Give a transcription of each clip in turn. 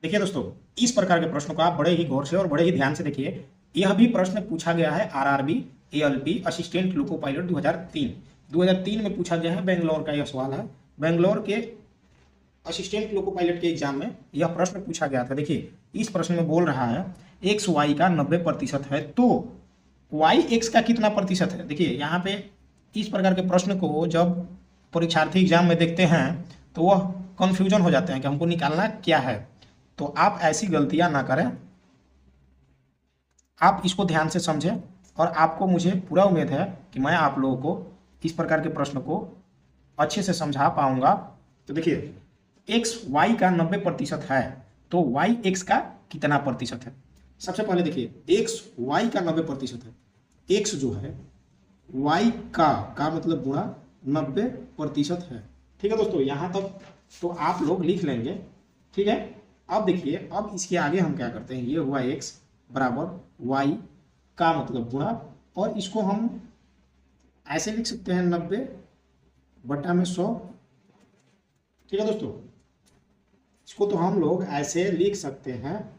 देखिए दोस्तों, इस प्रकार के प्रश्नों को आप बड़े ही गौर से और बड़े ही ध्यान से देखिए। यह भी प्रश्न पूछा गया है RRB ALP assistant loco pilot 2003 में पूछा गया है। बेंगलोर का यह सवाल है। बेंगलोर के असिस्टेंट लोको पायलट के एग्जाम में यह प्रश्न पूछा गया था। देखिए, इस प्रश्न में बोल रहा है एक्स वाई का 90% है तो वाई एक्स का कितना प्रतिशत है। देखिए यहाँ पे इस प्रकार के प्रश्न को जब परीक्षार्थी एग्जाम में देखते हैं तो वह कंफ्यूजन हो जाते हैं कि हमको निकालना क्या है। तो आप ऐसी गलतियां ना करें, आप इसको ध्यान से समझें और आपको मुझे पूरा उम्मीद है कि मैं आप लोगों को इस प्रकार के प्रश्न को अच्छे से समझा पाऊंगा। तो देखिए, एक्स वाई का 90% है तो वाई एक्स का कितना प्रतिशत है। सबसे पहले देखिए, एक्स वाई का 90% है। एक्स जो है वाई का मतलब गुणा 90% है। ठीक है दोस्तों, यहाँ तक तो आप लोग लिख लेंगे। ठीक है, अब देखिए, अब इसके आगे हम क्या करते हैं, ये हुआ x बराबर वाई का मतलब गुणा, और इसको हम ऐसे लिख सकते हैं 90/100। ठीक है दोस्तों, इसको तो हम लोग ऐसे लिख सकते हैं,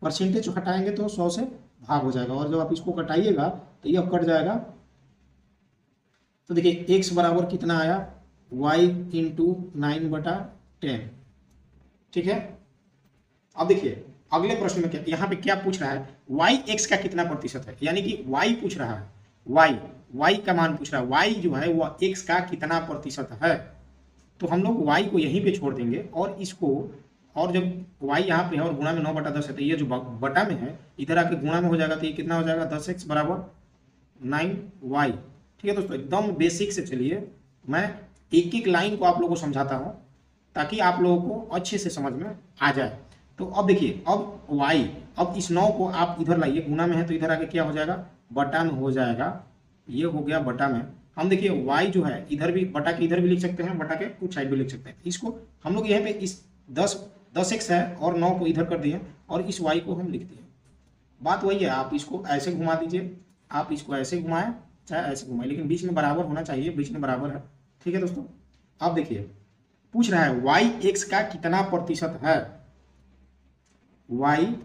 परसेंटेज हटाएंगे तो 100 से भाग हो जाएगा, और जब आप इसको कटाइएगा तो यह कट जाएगा। तो देखिए x बराबर कितना आया, y इंटू 9/10। ठीक है, अब देखिए अगले प्रश्न में क्या, यहाँ पे क्या पूछ रहा है, y x का कितना प्रतिशत है, यानी कि y पूछ रहा है, y का मान पूछ रहा है, y जो है वह x का कितना प्रतिशत है। तो हम लोग y को यहीं पे छोड़ देंगे और इसको, और जब y यहाँ पे है और गुणा में 9/10 है तो ये जो बटा में है इधर आके गुणा में हो जाएगा, तो ये कितना हो जाएगा, 10x बराबर 9y। ठीक है दोस्तों, एकदम बेसिक से चलिए मैं एक एक लाइन को आप लोगों को समझाता हूँ ताकि आप लोगों को अच्छे से समझ में आ जाए। तो अब देखिए, अब y, अब इस 9 को आप इधर लाइए, गुणा में है तो इधर आके क्या हो जाएगा, बटा में हो जाएगा। ये हो गया बटा में। हम देखिए y जो है इधर भी बटा के इधर भी लिख सकते हैं, बटा के कुछ साइड भी लिख सकते हैं। इसको हम लोग यहाँ पे इस 10x है और 9 को इधर कर दिए और इस y को हम लिख दिए। बात वही है, आप इसको ऐसे घुमा दीजिए, आप इसको ऐसे घुमाएं चाहे ऐसे घुमाएं, लेकिन बीच में बराबर होना चाहिए, बीच में बराबर है। ठीक है दोस्तों, अब देखिए पूछ रहा है वाई एक्स का कितना प्रतिशत है। वाई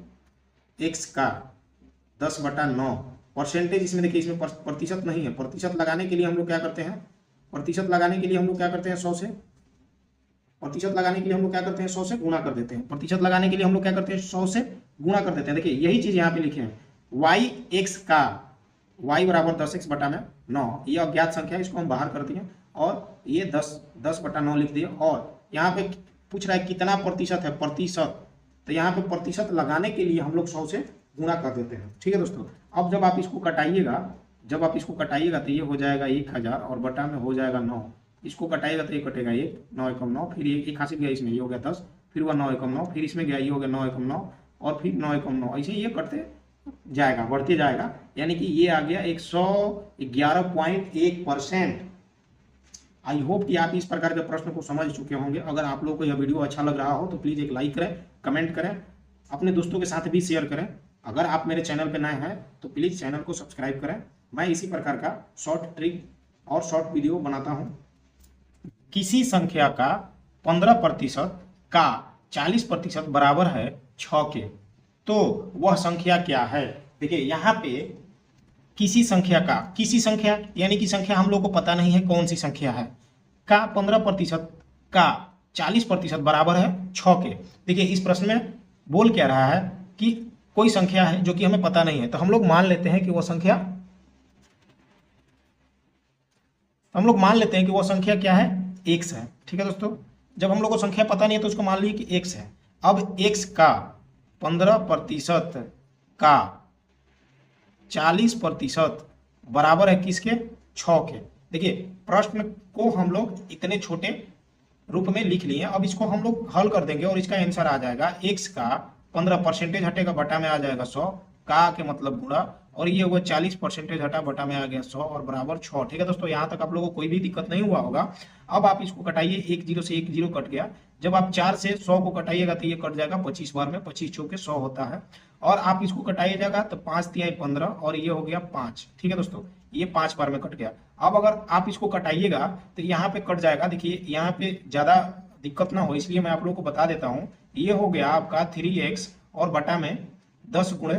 एक्स का 10/9 परसेंटेज, इसमें देखिए इसमें प्रतिशत नहीं है। प्रतिशत लगाने के लिए हम लोग क्या करते हैं, प्रतिशत लगाने के लिए हम लोग क्या करते हैं 100 से, प्रतिशत लगाने के लिए हम लोग क्या करते हैं 100 से गुणा कर देते हैं। प्रतिशत लगाने के लिए हम लोग क्या करते हैं 100 से गुणा कर देते हैं। देखिए यही चीज यहाँ पे लिखे हैं, वाई एक्स का, y बराबर 10x/9, ये अज्ञात संख्या है, इसको हम बाहर कर दिए और ये 10/9 लिख दिए। और यहाँ पे पूछ रहा है कितना प्रतिशत है, प्रतिशत, तो यहाँ पे प्रतिशत लगाने के लिए हम लोग 100 से गुणा कर देते हैं। ठीक है दोस्तों, अब जब आप इसको कटाइएगा तो ये हो जाएगा 1000 और बटा में हो जाएगा 9। इसको कटाइएगा तो ये कटेगा 1, 9 एकम 9, फिर ये एक हासिल गया इसमें, ये हो गया 10, फिर हुआ 9 एकम 9, फिर इसमें गया ये हो गया 9 एकम 9 और फिर 9 एकम 9, ऐसे ये करते जाएगा, बढ़ते जाएगा, यानी कि ये आ गया 111.1%। आई होप कि आप इस प्रकार के प्रश्न को समझ चुके होंगे। अगर आप लोगों को यह वीडियो अच्छा लग रहा हो तो प्लीज़ एक लाइक करें, कमेंट करें, अपने दोस्तों के साथ भी शेयर करें। अगर आप मेरे चैनल पर नए हैं तो प्लीज़ चैनल को सब्सक्राइब करें। मैं इसी प्रकार का शॉर्ट ट्रिक और शॉर्ट वीडियो बनाता हूँ। किसी संख्या का 15% का 40% बराबर है 6 के, तो वह संख्या क्या है। देखिए यहाँ पे किसी संख्या का, किसी संख्या यानी कि संख्या हम लोग को पता नहीं है कौन सी संख्या है, का 15% का 40% बराबर है 6 के। देखिए इस प्रश्न में बोल क्या रहा है कि कोई संख्या है जो कि हमें पता नहीं है, तो हम लोग मान लेते हैं कि वह संख्या, क्या है, x है। ठीक है दोस्तों, जब हम लोग को संख्या पता नहीं है तो उसको मान लीजिए कि x है। अब x का 15% का 40% बराबर है किसके, 6 के। देखिए प्रश्न को हम लोग इतने छोटे रूप में लिख लिए, अब इसको हम लोग हल कर देंगे और इसका आंसर आ जाएगा x का 15 परसेंटेज हटेगा बटा में आ जाएगा 100, का के मतलब गुणा, और ये हुआ 40% हटा बटा में आ गया 100 और बराबर 6। ठीक है दोस्तों, यहाँ तक आप लोगों को कोई भी दिक्कत नहीं हुआ होगा। अब आप इसको कटाइए, 1 0 से 1 0 कट गया। जब आप 4 से 100 को कटाइएगा तो ये कट जाएगा 25 बार में, 25 चौके 100 होता है। और आप इसको कटाइएगा तो 5 3 15 और ये हो गया 5। ठीक है दोस्तों, ये 5 बार में कट गया। अब अगर आप इसको कटाइएगा तो यहाँ पे कट जाएगा। देखिए यहाँ पे ज्यादा दिक्कत ना हो इसलिए मैं आप लोगों को बता देता हूँ, ये हो गया आपका 3x और बटा में 10 गुणे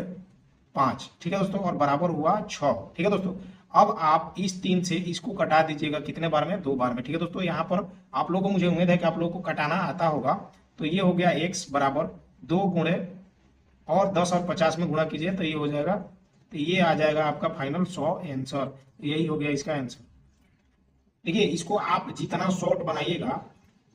5, ठीक है दोस्तों, और बराबर हुआ 6, ठीक है दोस्तों। अब आप इस 3 से इसको कटा दीजिएगा कितने बार में, 2 बार में, ठीक है दोस्तों। यहाँ पर आप लोगों को, मुझे उम्मीद है कि आप लोगों को कटाना आता होगा। तो ये हो गया x बराबर 2 गुणे और 10 और 50 में गुणा कीजिए तो ये हो जाएगा, तो ये आ जाएगा आपका फाइनल 100 आंसर। यही हो गया इसका आंसर। देखिए इसको आप जितना शॉर्ट बनाइएगा,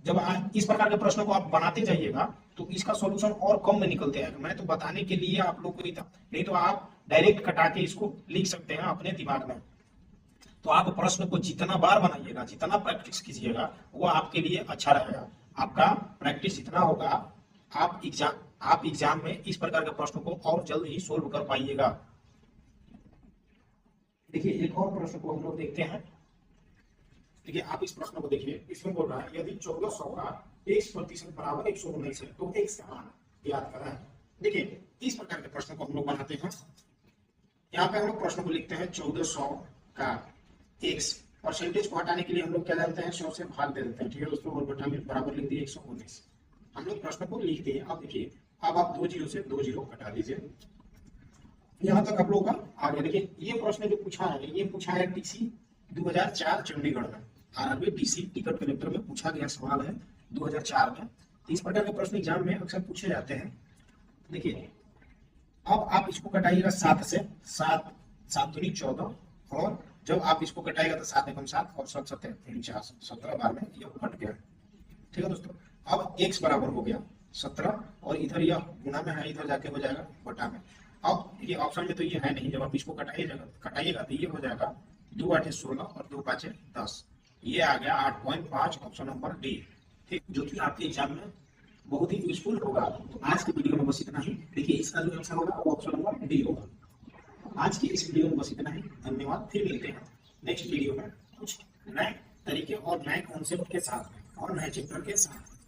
जब आप इस प्रकार के प्रश्नों को आप बनाते जाइएगा तो इसका सॉल्यूशन और कम में निकलते आएगा। मैं तो बताने के लिए आप लोग को ही था, नहीं तो आप डायरेक्ट कटा के इसको लिख सकते हैं अपने दिमाग में। तो आप प्रश्न को जितना बार बनाइएगा, जितना प्रैक्टिस कीजिएगा, वो आपके लिए अच्छा रहेगा। आपका प्रैक्टिस जितना होगा, आप एग्जाम में इस प्रकार के प्रश्नों को और जल्द ही सोल्व कर पाइएगा। देखिए एक और प्रश्न को हम लोग देखते हैं। देखिए आप इस प्रश्न को देखिए, इसमें बोल रहा है यदि 1400 का x% बराबर 119 है तो x का मान याद करना है। देखिए इस प्रकार के प्रश्न को हम लोग बनाते हैं। यहाँ पे हम लोग प्रश्न को लिखते हैं 1400 का x, परसेंटेज को हटाने के लिए हम लोग क्या जानते हैं, 100 से भाग दे देते हैं, ठीक है दोस्तों, और बटा में बराबर लिख दिए 119। हम लोग प्रश्न को लिख दिए। अब देखिए अब आप 2 जीरो से 2 जीरो हटा दीजिए। यहाँ तक आप लोगों का आ गया। देखिए ये प्रश्न जो पूछा है, ये पूछा है टीसी 2004 चंडीगढ़ में, आरआरबी टीसी टिकट कलेक्टर में पूछा गया सवाल है 2004 में। तो इस प्रकार के प्रश्न एग्जाम में अक्सर पूछे जाते हैं। देखिए अब आप इसको कटाइएगा 7 से, 7 7 दूनी 14, और जब आप इसको कटाएगा तो 7 एकम 7 और 7 7 49, 17 बार में यह कट गया, ठीक है दोस्तों। अब x बराबर हो गया 17 और इधर यह गुना में है, इधर जाके हो जाएगा बटा में। अब ये ऑप्शन में तो ये है नहीं, जब आप इसको कटाइएगा तो ये हो जाएगा 2 8 16 और 2 5 10, ये आ गया 8.5, ऑप्शन नंबर डी, ठीक, जो कि आपके एग्जाम में बहुत ही यूजफुल होगा। तो आज के वीडियो में बस इतना ही। देखिए इसका जो आंसर होगा वो ऑप्शन नंबर डी होगा। आज की इस वीडियो में बस इतना ही। धन्यवाद। फिर मिलते हैं नेक्स्ट वीडियो में कुछ नए तरीके और नए कॉन्सेप्ट के साथ और नए चैप्टर के साथ।